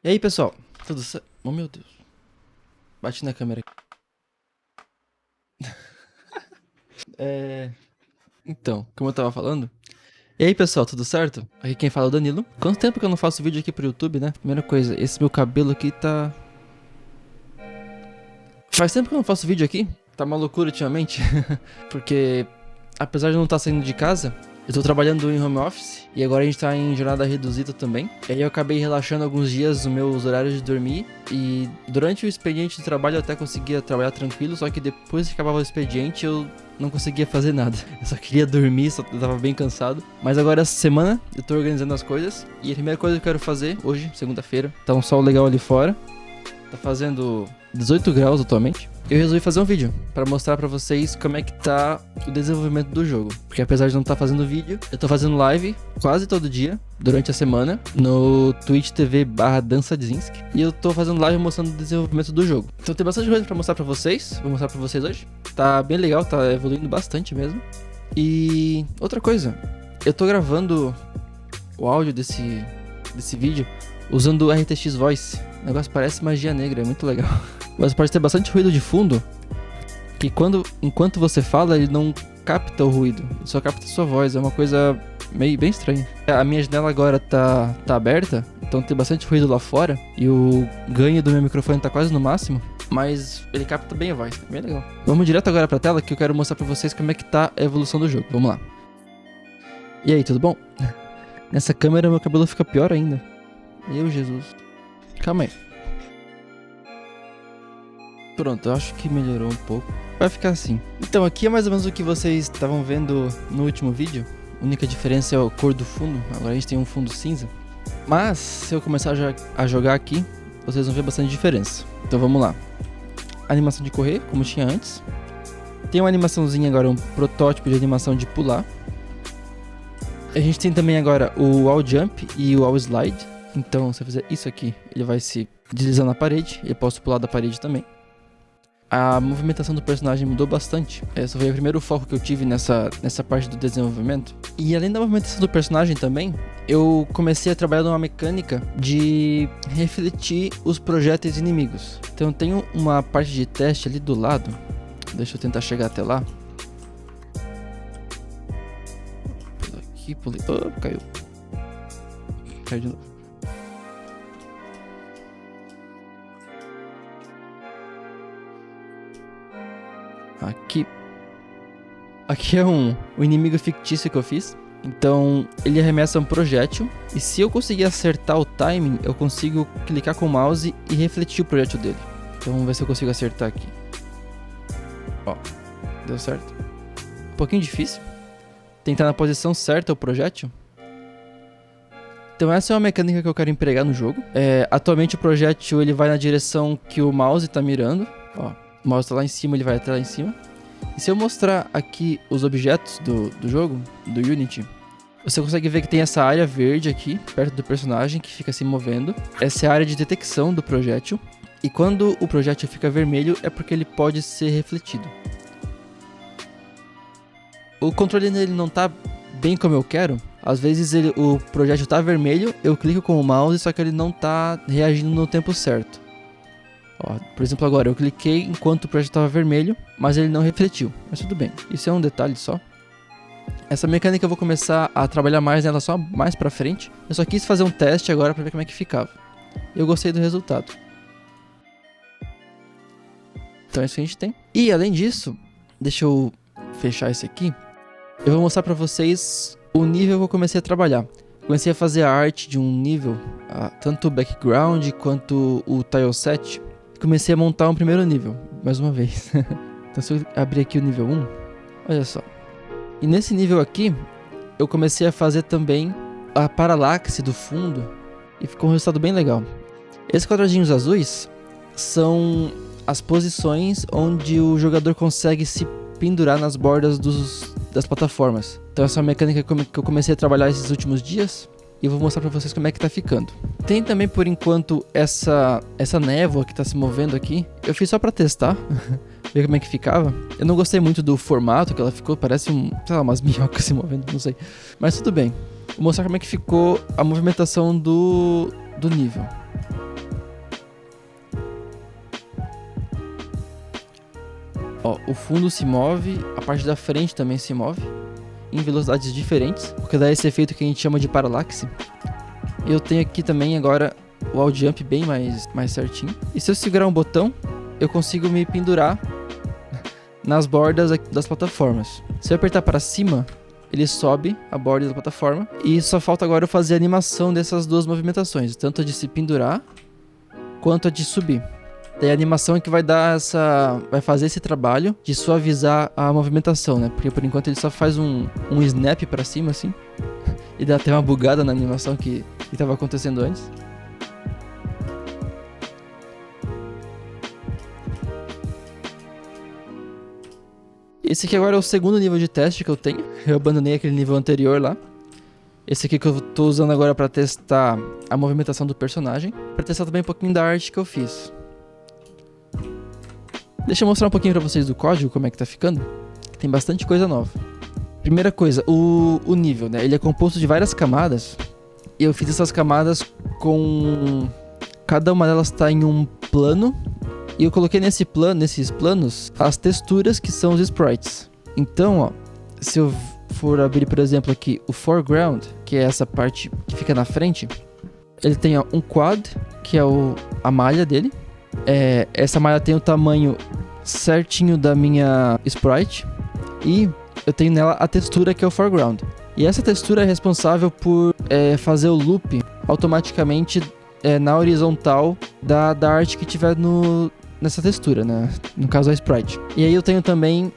E aí, pessoal? Tudo certo? Oh, meu Deus. Bate na câmera aqui. Então, como eu tava falando. E aí, pessoal, tudo certo? Aqui quem fala é o Danilo. Quanto tempo que eu não faço vídeo aqui pro YouTube, né? Primeira coisa, esse meu cabelo aqui tá... Faz tempo que eu não faço vídeo aqui. Tá uma loucura ultimamente. Porque, apesar de eu não estar saindo de casa, eu tô trabalhando em home office. E agora a gente tá em jornada reduzida também. E aí eu acabei relaxando alguns dias os meus horários de dormir. E durante o expediente de trabalho eu até conseguia trabalhar tranquilo. Só que depois que acabava o expediente eu não conseguia fazer nada. Eu só queria dormir, eu tava bem cansado. Mas agora essa semana eu tô organizando as coisas. E a primeira coisa que eu quero fazer hoje, segunda-feira, tá um sol legal ali fora. Tá fazendo 18 graus atualmente. Eu resolvi fazer um vídeo pra mostrar pra vocês como é que tá o desenvolvimento do jogo. Porque apesar de não estar fazendo vídeo, eu tô fazendo live quase todo dia, durante a semana, no Twitch TV/DançaDzinski. E eu tô fazendo live mostrando o desenvolvimento do jogo. Então tem bastante coisa pra mostrar pra vocês. Vou mostrar pra vocês hoje. Tá bem legal, tá evoluindo bastante mesmo. E outra coisa, eu tô gravando o áudio desse vídeo usando o RTX Voice. O negócio parece magia negra, é muito legal. Mas pode ter bastante ruído de fundo, que enquanto você fala, ele não capta o ruído, ele só capta a sua voz. É uma coisa bem estranha. A minha janela agora tá aberta, então tem bastante ruído lá fora, e o ganho do meu microfone tá quase no máximo, mas ele capta bem a voz, bem legal. Vamos direto agora pra tela, que eu quero mostrar pra vocês como é que tá a evolução do jogo. Vamos lá. E aí, tudo bom? Nessa câmera meu cabelo fica pior ainda. Meu Jesus. Calma aí. Pronto, eu acho que melhorou um pouco. Vai ficar assim. Então aqui é mais ou menos o que vocês estavam vendo no último vídeo. A única diferença é a cor do fundo. Agora a gente tem um fundo cinza. Mas se eu começar a jogar aqui, vocês vão ver bastante diferença. Então vamos lá. Animação de correr, como tinha antes. Tem uma animaçãozinha agora, um protótipo de animação de pular. A gente tem também agora o wall jump e o wall slide. Então se eu fizer isso aqui, ele vai se deslizar na parede. Eu posso pular da parede também. A movimentação do personagem mudou bastante. Esse foi o primeiro foco que eu tive nessa parte do desenvolvimento. E além da movimentação do personagem também, eu comecei a trabalhar numa mecânica de refletir os projéteis inimigos. Então tem uma parte de teste ali do lado. Deixa eu tentar chegar até lá. Pula aqui, pulei. Oh, caiu. Caiu de novo. Aqui é um inimigo fictício que eu fiz. Então ele arremessa um projétil. E se eu conseguir acertar o timing, eu consigo clicar com o mouse e refletir o projétil dele. Então vamos ver se eu consigo acertar aqui. Ó, deu certo. Um pouquinho difícil. Tentar na posição certa o projétil. Então essa é uma mecânica que eu quero empregar no jogo. Atualmente o projétil ele vai na direção que o mouse tá mirando. Ó, o mouse tá lá em cima, ele vai até lá em cima. E se eu mostrar aqui os objetos do jogo, do Unity, você consegue ver que tem essa área verde aqui, perto do personagem, que fica se movendo. Essa é a área de detecção do projétil. E quando o projétil fica vermelho, é porque ele pode ser refletido. O controle dele não tá bem como eu quero. Às vezes o projétil tá vermelho, eu clico com o mouse, só que ele não tá reagindo no tempo certo. Ó, por exemplo, agora eu cliquei enquanto o projétil estava vermelho, mas ele não refletiu. Mas tudo bem, isso é um detalhe só. Essa mecânica eu vou começar a trabalhar mais nela só mais pra frente. Eu só quis fazer um teste agora pra ver como é que ficava. Eu gostei do resultado. Então é isso que a gente tem. E além disso, deixa eu fechar esse aqui. Eu vou mostrar pra vocês o nível que eu comecei a trabalhar. Comecei a fazer a arte de um nível, tanto o background quanto o tileset. Comecei a montar um primeiro nível, mais uma vez. Então se eu abrir aqui o nível 1, olha só. E nesse nível aqui, eu comecei a fazer também a paralaxe do fundo e ficou um resultado bem legal. Esses quadradinhos azuis são as posições onde o jogador consegue se pendurar nas bordas das plataformas. Então essa é uma mecânica que eu comecei a trabalhar esses últimos dias. E eu vou mostrar pra vocês como é que tá ficando. Tem também, por enquanto, essa névoa que tá se movendo aqui. Eu fiz só pra testar. ver como é que ficava. Eu não gostei muito do formato que ela ficou, parece sei lá, umas minhocas se movendo, não sei. Mas tudo bem. Vou mostrar como é que ficou a movimentação do nível. Ó, o fundo se move, a parte da frente também se move, em velocidades diferentes, o que dá esse efeito que a gente chama de paralaxe. Eu tenho aqui também agora o wall jump bem mais certinho. E se eu segurar um botão, eu consigo me pendurar nas bordas das plataformas. Se eu apertar para cima, ele sobe a borda da plataforma. E só falta agora eu fazer a animação dessas duas movimentações, tanto a de se pendurar, quanto a de subir. Daí a animação é que vai vai fazer esse trabalho de suavizar a movimentação, né? Porque por enquanto ele só faz um snap pra cima, assim. E dá até uma bugada na animação que tava acontecendo antes. Esse aqui agora é o segundo nível de teste que eu tenho. Eu abandonei aquele nível anterior lá. Esse aqui que eu tô usando agora pra testar a movimentação do personagem. Pra testar também um pouquinho da arte que eu fiz. Deixa eu mostrar um pouquinho pra vocês do código, como é que tá ficando. Tem bastante coisa nova. Primeira coisa, o nível, né? Ele é composto de várias camadas. E eu fiz essas camadas com... Cada uma delas tá em um plano. E eu coloquei nesses planos, as texturas que são os sprites. Então, ó, se eu for abrir, por exemplo, aqui o foreground, que é essa parte que fica na frente, ele tem, ó, um quad, que é a malha dele. Essa malha tem o tamanho certinho da minha sprite. E eu tenho nela a textura que é o foreground. E essa textura é responsável por fazer o loop automaticamente na horizontal da arte que tiver nessa textura, né? No caso a sprite. E aí eu tenho também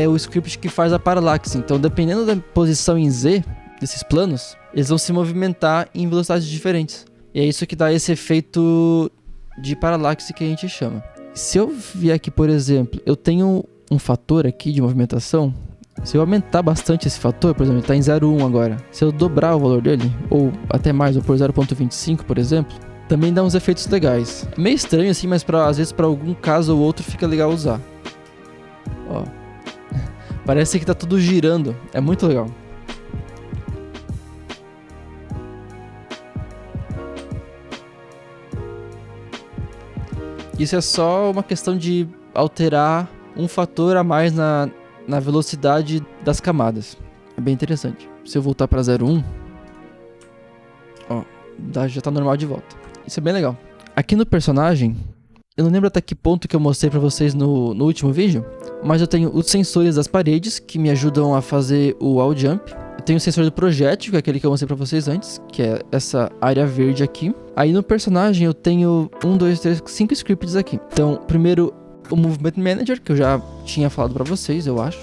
o script que faz a paralaxe. Então, dependendo da posição em Z desses planos, eles vão se movimentar em velocidades diferentes. E é isso que dá esse efeito de paralaxe que a gente chama. Se eu vier aqui, por exemplo, eu tenho um fator aqui de movimentação. Se eu aumentar bastante esse fator, por exemplo, ele está em 0,1 agora. Se eu dobrar o valor dele, ou até mais, ou por 0,25, por exemplo, também dá uns efeitos legais. É meio estranho assim, mas às vezes para algum caso ou outro fica legal usar. Ó. Parece que tá tudo girando. É muito legal. Isso é só uma questão de alterar um fator a mais na velocidade das camadas. É bem interessante. Se eu voltar para 0,1, ó, já tá normal de volta. Isso é bem legal. Aqui no personagem, eu não lembro até que ponto que eu mostrei pra vocês no último vídeo, mas eu tenho os sensores das paredes que me ajudam a fazer o wall jump. Eu tenho o sensor do projétil, que é aquele que eu mostrei pra vocês antes, que é essa área verde aqui. Aí no personagem eu tenho 5 scripts aqui. Então, primeiro o Movement Manager, que eu já tinha falado pra vocês, eu acho.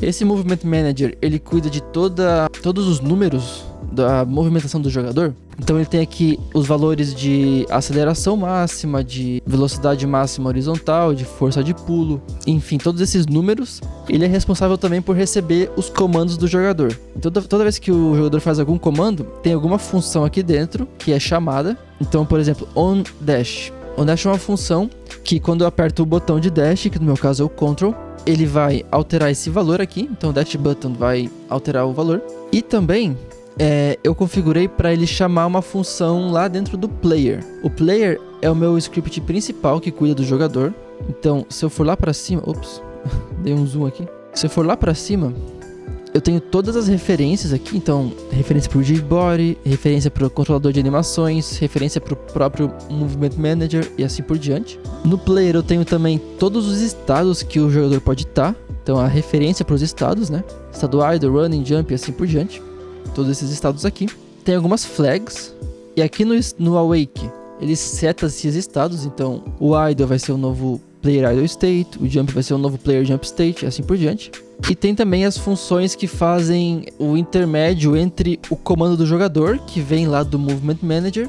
Esse Movement Manager, ele cuida de todos os números da movimentação do jogador. Então ele tem aqui os valores de aceleração máxima, de velocidade máxima horizontal, de força de pulo, enfim, todos esses números. Ele é responsável também por receber os comandos do jogador. Então toda vez que o jogador faz algum comando, tem alguma função aqui dentro que é chamada. Então, por exemplo, onDash. OnDash é uma função que quando eu aperto o botão de dash, que no meu caso é o Ctrl, ele vai alterar esse valor aqui. Então o dash button vai alterar o valor. E também eu configurei para ele chamar uma função lá dentro do player. O player é o meu script principal que cuida do jogador. Então se eu for lá para cima, ops, dei um zoom aqui. Se eu for lá para cima, eu tenho todas as referências aqui. Então referência para o G-Body, referência para o controlador de animações, referência para o próprio Movement Manager e assim por diante. No player eu tenho também todos os estados que o jogador pode estar. Então a referência para os estados, né? Estado idle, running, jump e assim por diante. Todos esses estados aqui. Tem algumas flags. E aqui no Awake, ele seta esses estados. Então o idle vai ser o novo player idle state, o jump vai ser o novo player jump state e assim por diante. E tem também as funções que fazem o intermédio entre o comando do jogador, que vem lá do Movement Manager,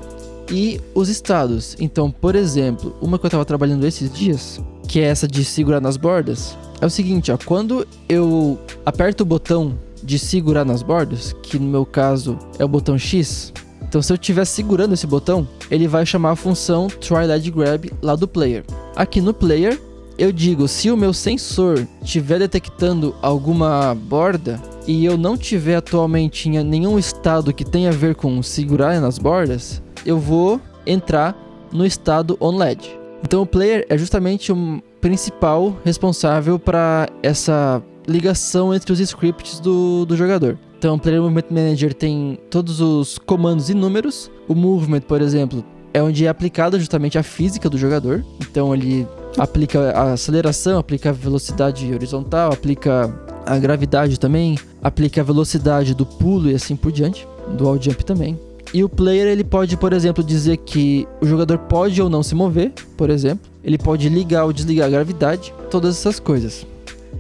e os estados. Então, por exemplo, uma que eu estava trabalhando esses dias, que é essa de segurar nas bordas, é o seguinte, ó, quando eu aperto o botão de segurar nas bordas, que no meu caso é o botão X, então se eu estiver segurando esse botão, ele vai chamar a função try ledge grab lá do player. Aqui no player, eu digo, se o meu sensor estiver detectando alguma borda e eu não tiver atualmente em nenhum estado que tenha a ver com segurar nas bordas, eu vou entrar no estado on LED. Então o player é justamente o principal responsável para essa ligação entre os scripts do jogador. Então o Player Movement Manager tem todos os comandos e números. O Movement, por exemplo, é onde é aplicada justamente a física do jogador. Então ele aplica a aceleração, aplica a velocidade horizontal, aplica a gravidade também, aplica a velocidade do pulo e assim por diante, do wall jump também. E o player, ele pode, por exemplo, dizer que o jogador pode ou não se mover, por exemplo. Ele pode ligar ou desligar a gravidade, todas essas coisas.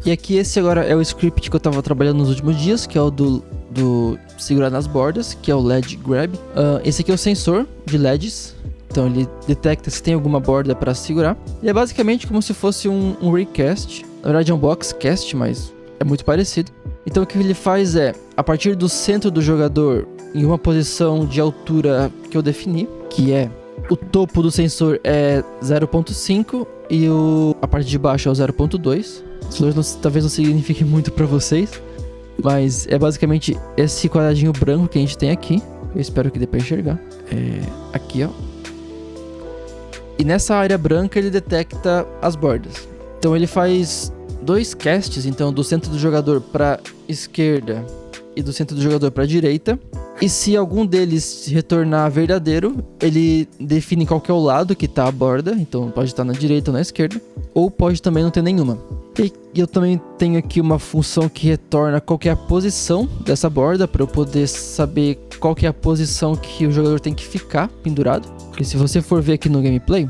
E aqui esse agora é o script que eu estava trabalhando nos últimos dias, que é o do segurar nas bordas, que é o LED Grab. Esse aqui é o sensor de LEDs, então ele detecta se tem alguma borda para segurar. Ele é basicamente como se fosse um recast, na verdade é um boxcast, mas é muito parecido. Então o que ele faz é, a partir do centro do jogador, em uma posição de altura que eu defini, que é o topo do sensor é 0.5 e a parte de baixo é o 0.2. Isso talvez não signifique muito para vocês, mas é basicamente esse quadradinho branco que a gente tem aqui. Eu espero que dê para enxergar. Aqui, ó. E nessa área branca ele detecta as bordas. Então ele faz 2 casts, então do centro do jogador para esquerda e do centro do jogador para direita. E se algum deles se retornar verdadeiro, ele define qual que é o lado que está a borda. Então pode estar na direita ou na esquerda, ou pode também não ter nenhuma. E eu também tenho aqui uma função que retorna qual que é a posição dessa borda, para eu poder saber qual que é a posição que o jogador tem que ficar pendurado. Porque se você for ver aqui no gameplay,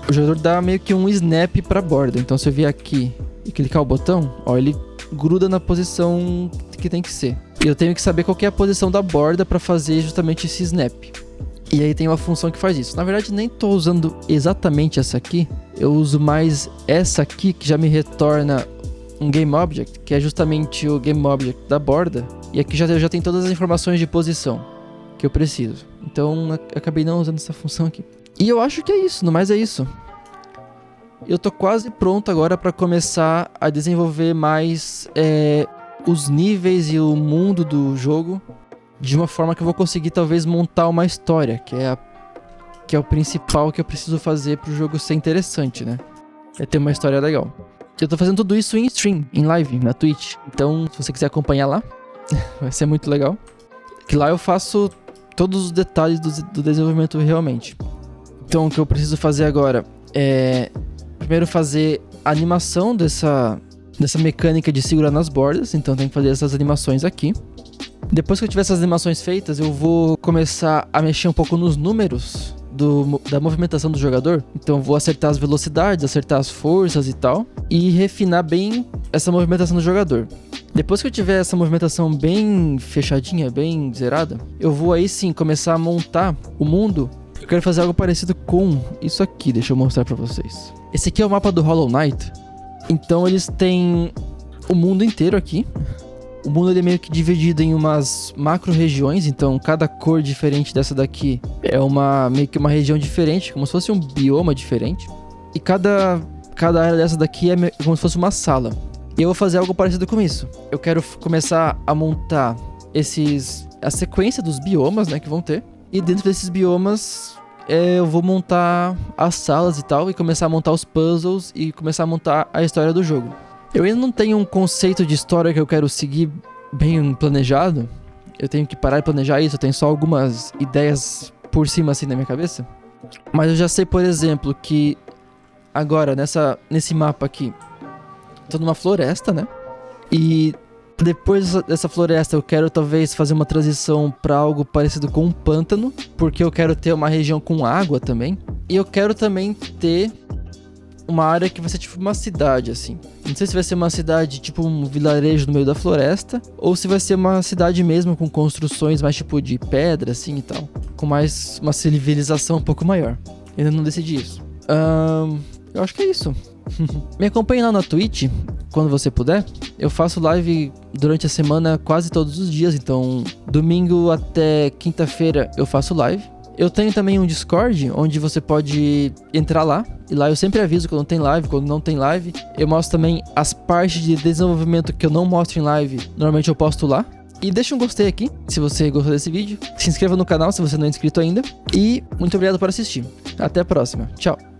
o jogador dá meio que um snap para a borda. Então se eu vier aqui e clicar o botão, ó, ele gruda na posição que tem que ser. E eu tenho que saber qual que é a posição da borda para fazer justamente esse snap. E aí tem uma função que faz isso. Na verdade, nem estou usando exatamente essa aqui. Eu uso mais essa aqui, que já me retorna um Game Object, que é justamente o Game Object da borda. E aqui já tem todas as informações de posição que eu preciso. Então, eu acabei não usando essa função aqui. E eu acho que é isso, no mais é isso. Eu tô quase pronto agora para começar a desenvolver mais os níveis e o mundo do jogo de uma forma que eu vou conseguir talvez montar uma história, que é o principal que eu preciso fazer pro jogo ser interessante, né? É ter uma história legal. Eu tô fazendo tudo isso em stream, em live, na Twitch. Então, se você quiser acompanhar lá, vai ser muito legal. Que lá eu faço todos os detalhes do desenvolvimento realmente. Então, o que eu preciso fazer agora é primeiro fazer a animação dessa mecânica de segurar nas bordas. Então tem que fazer essas animações aqui. Depois que eu tiver essas animações feitas, eu vou começar a mexer um pouco nos números da movimentação do jogador. Então eu vou acertar as velocidades, acertar as forças e tal, e refinar bem essa movimentação do jogador. Depois que eu tiver essa movimentação bem fechadinha, bem zerada, eu vou aí sim começar a montar o mundo. Eu quero fazer algo parecido com isso aqui, deixa eu mostrar pra vocês. Esse aqui é o mapa do Hollow Knight. Então eles têm o mundo inteiro aqui. O mundo ele é meio que dividido em umas macro regiões. Então cada cor diferente dessa daqui é meio que uma região diferente, como se fosse um bioma diferente. E cada área dessa daqui é como se fosse uma sala. E eu vou fazer algo parecido com isso. Eu quero começar a montar a sequência dos biomas, né, que vão ter. E dentro desses biomas eu vou montar as salas e tal, e começar a montar os puzzles e começar a montar a história do jogo. Eu ainda não tenho um conceito de história que eu quero seguir bem planejado. Eu tenho que parar de planejar isso, eu tenho só algumas ideias por cima assim na minha cabeça. Mas eu já sei, por exemplo, que agora nesse mapa aqui, tô numa floresta, né? E depois dessa floresta eu quero talvez fazer uma transição para algo parecido com um pântano, porque eu quero ter uma região com água também. E eu quero também ter uma área que vai ser tipo uma cidade, assim. Não sei se vai ser uma cidade tipo um vilarejo no meio da floresta, ou se vai ser uma cidade mesmo com construções mais tipo de pedra, assim e tal. Com mais uma civilização um pouco maior. Ainda não decidi isso. Eu acho que é isso. Me acompanhe lá na Twitch, quando você puder. Eu faço live durante a semana quase todos os dias. Então, domingo até quinta-feira eu faço live. Eu tenho também um Discord, onde você pode entrar lá. E lá eu sempre aviso quando tem live, quando não tem live. Eu mostro também as partes de desenvolvimento que eu não mostro em live. Normalmente eu posto lá. E deixa um gostei aqui, se você gostou desse vídeo. Se inscreva no canal, se você não é inscrito ainda. E muito obrigado por assistir. Até a próxima. Tchau.